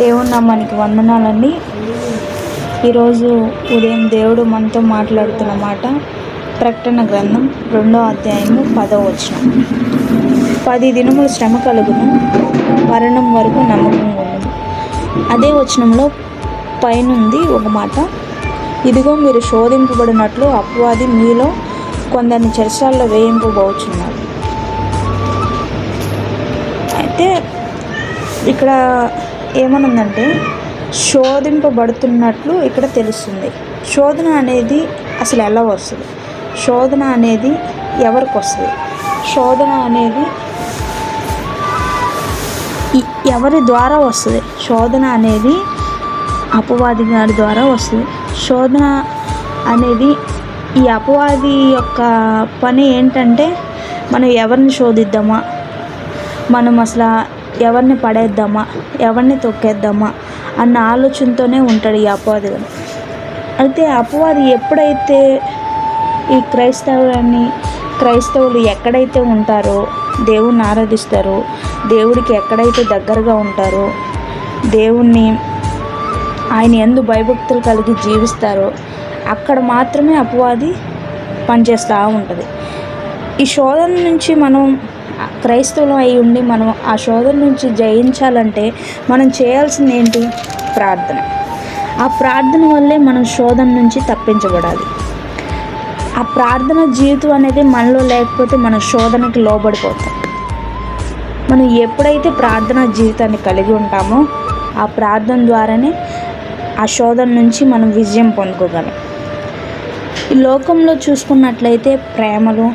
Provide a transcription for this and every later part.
దేవుని నామానికి వందనాలండి. ఈరోజు ఉదయం దేవుడు మనతో మాట్లాడుతున్న మాట ప్రకటన గ్రంథం 2వ అధ్యాయము 10వ వచనం. 10 దినములు శ్రమ కలుగును, మరణం వరకు నమ్మకం ఉండును. అదే వచనంలో పైనుంది ఒక మాట, ఇదిగో మీరు శోధింపబడినట్లు అపవాది మీలో కొందరిని చెరసాల్లో వేయింపబోచున్నారు. అయితే ఇక్కడ ఏమనుందంటే శోధింపబడుతున్నట్లు ఇక్కడ తెలుస్తుంది. శోధన అనేది అసలు ఎలా వస్తుంది? శోధన అనేది ఎవరికి వస్తుంది? శోధన అనేది ఎవరి ద్వారా వస్తుంది? శోధన అనేది అపవాది గారి ద్వారా వస్తుంది. శోధన అనేది ఈ అపవాది యొక్క పని ఏంటంటే, మనం ఎవరిని శోధిద్దామా, మనం అసలు ఎవరిని పడేద్దామా, ఎవరిని తొక్కేద్దామా అన్న ఆలోచనతోనే ఉంటాడు ఈ అపవాది గారు. అయితే అపవాది ఎప్పుడైతే ఈ క్రైస్తవులు ఎక్కడైతే ఉంటారో, దేవుణ్ణి ఆరాధిస్తారో, దేవుడికి ఎక్కడైతే దగ్గరగా ఉంటారో, దేవుణ్ణి ఆయన యందు భయభక్తులు కలిగి జీవిస్తారో అక్కడ మాత్రమే అపవాది పనిచేస్తూ ఉంటుంది. ఈ శోధన నుంచి మనం క్రైస్తవులు అయి ఉండి మనం ఆ శోధన నుంచి జయించాలంటే మనం చేయాల్సింది ఏంటి? ప్రార్థన. ఆ ప్రార్థన వల్లే మనం శోధన నుంచి తప్పించబడాలి. ఆ ప్రార్థన జీవితం అనేది మనలో లేకపోతే మన శోధనకి లోబడిపోతాం. మనం ఎప్పుడైతే ప్రార్థన జీవితాన్ని కలిగి ఉంటామో ఆ ప్రార్థన ద్వారానే ఆ శోధన నుంచి మనం విజయం పొందుకోగలం. ఈ లోకంలో చూసుకున్నట్లయితే ప్రేమలు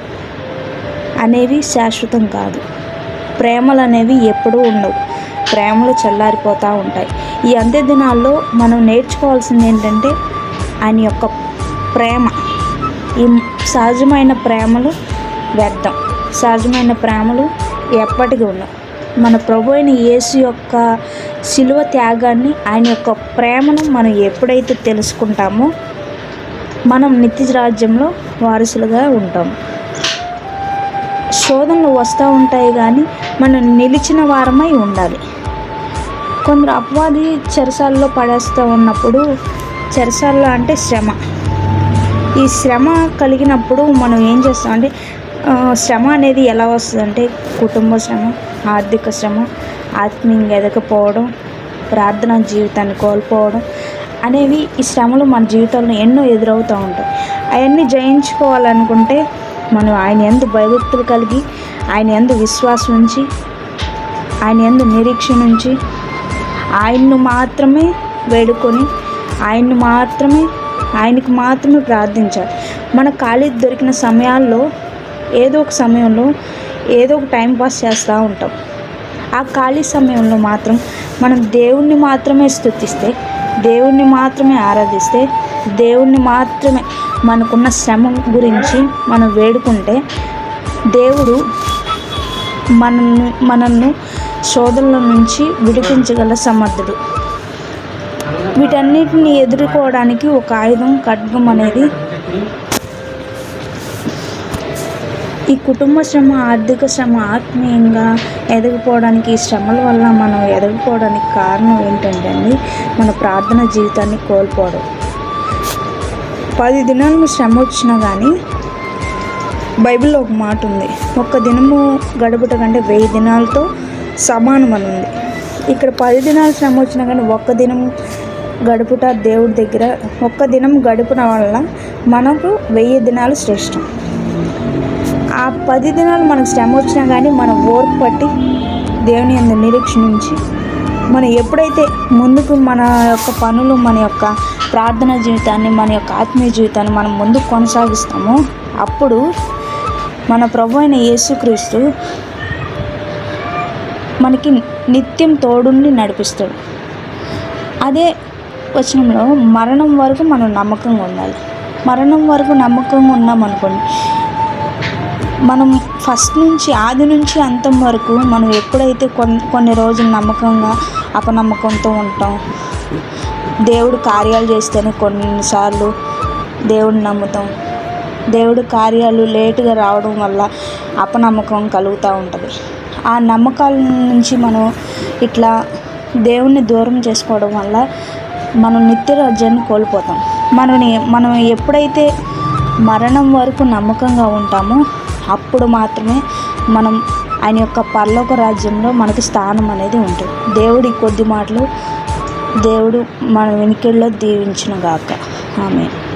అనేవి శాశ్వతం కాదు. ప్రేమలు అనేవి ఎప్పుడూ ఉండవు. ప్రేమలు చల్లారిపోతూ ఉంటాయి. ఈ అంత్య దినాల్లో మనం నేర్చుకోవాల్సింది ఏంటంటే ఆయన యొక్క ప్రేమ. ఈ సహజమైన ప్రేమలు వ్యర్థం. సహజమైన ప్రేమలు ఎప్పటికీ ఉండవు. మన ప్రభు అయిన యేసు యొక్క శిలువ త్యాగాన్ని, ఆయన యొక్క ప్రేమను మనం ఎప్పుడైతే తెలుసుకుంటామో మనం నిత్య రాజ్యంలో వారసులుగా ఉంటాము. శోధనలు వస్తూ ఉంటాయి కానీ మనం నిలిచిన వారమై ఉండాలి. కొందరు అపవాది చెరసాల్లో పడేస్తూ ఉన్నప్పుడు, చెరసాల్లో అంటే శ్రమ, ఈ శ్రమ కలిగినప్పుడు మనం ఏం చేస్తామంటే, శ్రమ అనేది ఎలా వస్తుందంటే కుటుంబ శ్రమ, ఆర్థిక శ్రమ, ఆత్మీయంగా ఎదగకపోవడం, ప్రార్థనా జీవితాన్ని కోల్పోవడం అనేవి ఈ శ్రమలు మన జీవితంలో ఎన్నో ఎదురవుతూ ఉంటాయి. అవన్నీ జయించుకోవాలనుకుంటే మనం ఆయన యందు భయభక్తులు కలిగి, ఆయన యందు విశ్వాసం ఉంచి, ఆయన యందు నిరీక్షణ ఉంచి, ఆయన్ను మాత్రమే వేడుకొని, ఆయనకి మాత్రమే ప్రార్థించాలి. మన ఖాళీ దొరికిన సమయాల్లో ఏదో ఒక సమయంలో ఏదో ఒక టైం పాస్ చేస్తూ ఉంటాం. ఆ ఖాళీ సమయంలో మాత్రం మనం దేవుణ్ణి మాత్రమే స్తుతిస్తే, దేవుణ్ణి మాత్రమే ఆరాధిస్తే, దేవుణ్ణి మాత్రమే మనకున్న శ్రమ గురించి మనం వేడుకుంటే దేవుడు మనల్ని శోధనల నుంచి విడిపించగల సమర్థుడు. వీటన్నిటిని ఎదుర్కోవడానికి ఒక ఆయుధం ఖడ్గం అనేది. ఈ కుటుంబ శ్రమ, ఆర్థిక శ్రమ, ఆత్మీయంగా ఎదగపోవడానికి, ఈ శ్రమల వల్ల మనం ఎదగపోవడానికి కారణం ఏంటంటే మన ప్రార్థన జీవితాన్ని కోల్పోవడం. 10 దినాలు శ్రమ వచ్చినా కానీ బైబిల్లో ఒక మాట ఉంది, ఒక్క దినము గడుపుట కంటే 1000 దినాలతో సమానం అని ఉంది. ఇక్కడ 10 దినాలు శ్రమ వచ్చినా కానీ ఒక్క దినం గడుపుట దేవుడి దగ్గర, ఒక్క దినం గడుపున వల్ల మనకు 1000 దినాలు శ్రేష్టం. ఆ 10 దినాలు మనకు శ్రమ వచ్చినా కానీ మనం ఓర్పు పట్టి దేవుని యందు నిరీక్షణ ఉంచి మనం ఎప్పుడైతే ముందుకు మన యొక్క పనులు, మన యొక్క ప్రార్థన జీవితాన్ని, మన యొక్క ఆత్మీయ జీవితాన్ని మనం ముందుకు కొనసాగిస్తామో అప్పుడు మన ప్రభు అయిన యేసుక్రీస్తు మనకి నిత్యం తోడుండి నడిపిస్తాడు. అదే వచనంలో మరణం వరకు మనం నమ్మకంగా ఉండాలి. మరణం వరకు నమ్మకంగా ఉన్నామనుకోండి, మనం ఫస్ట్ నుంచి, ఆది నుంచి అంతం వరకు మనం ఎప్పుడైతే కొన్ని రోజులు నమ్మకంగా అపనమ్మకంతో ఉంటాం, దేవుడు కార్యాలు చేస్తేనే కొన్నిసార్లు దేవుడిని నమ్ముతాం. దేవుడు కార్యాలు లేటుగా రావడం వల్ల అపనమ్మకం కలుగుతూ ఉంటుంది. ఆ నమ్మకాల నుంచి మనం ఇట్లా దేవుణ్ణి దూరం చేసుకోవడం వల్ల మనం నిత్య రాజ్యాన్ని కోల్పోతాం. మనం ఎప్పుడైతే మరణం వరకు నమ్మకంగా ఉంటామో అప్పుడు మాత్రమే మనం ఆయన యొక్క పరలోక రాజ్యంలో మనకి స్థానం అనేది ఉంటుంది. దేవుడి కొద్ది మాటలు దేవుడు మన వెనుకల్లో దీవించును గాక. ఆమేన్.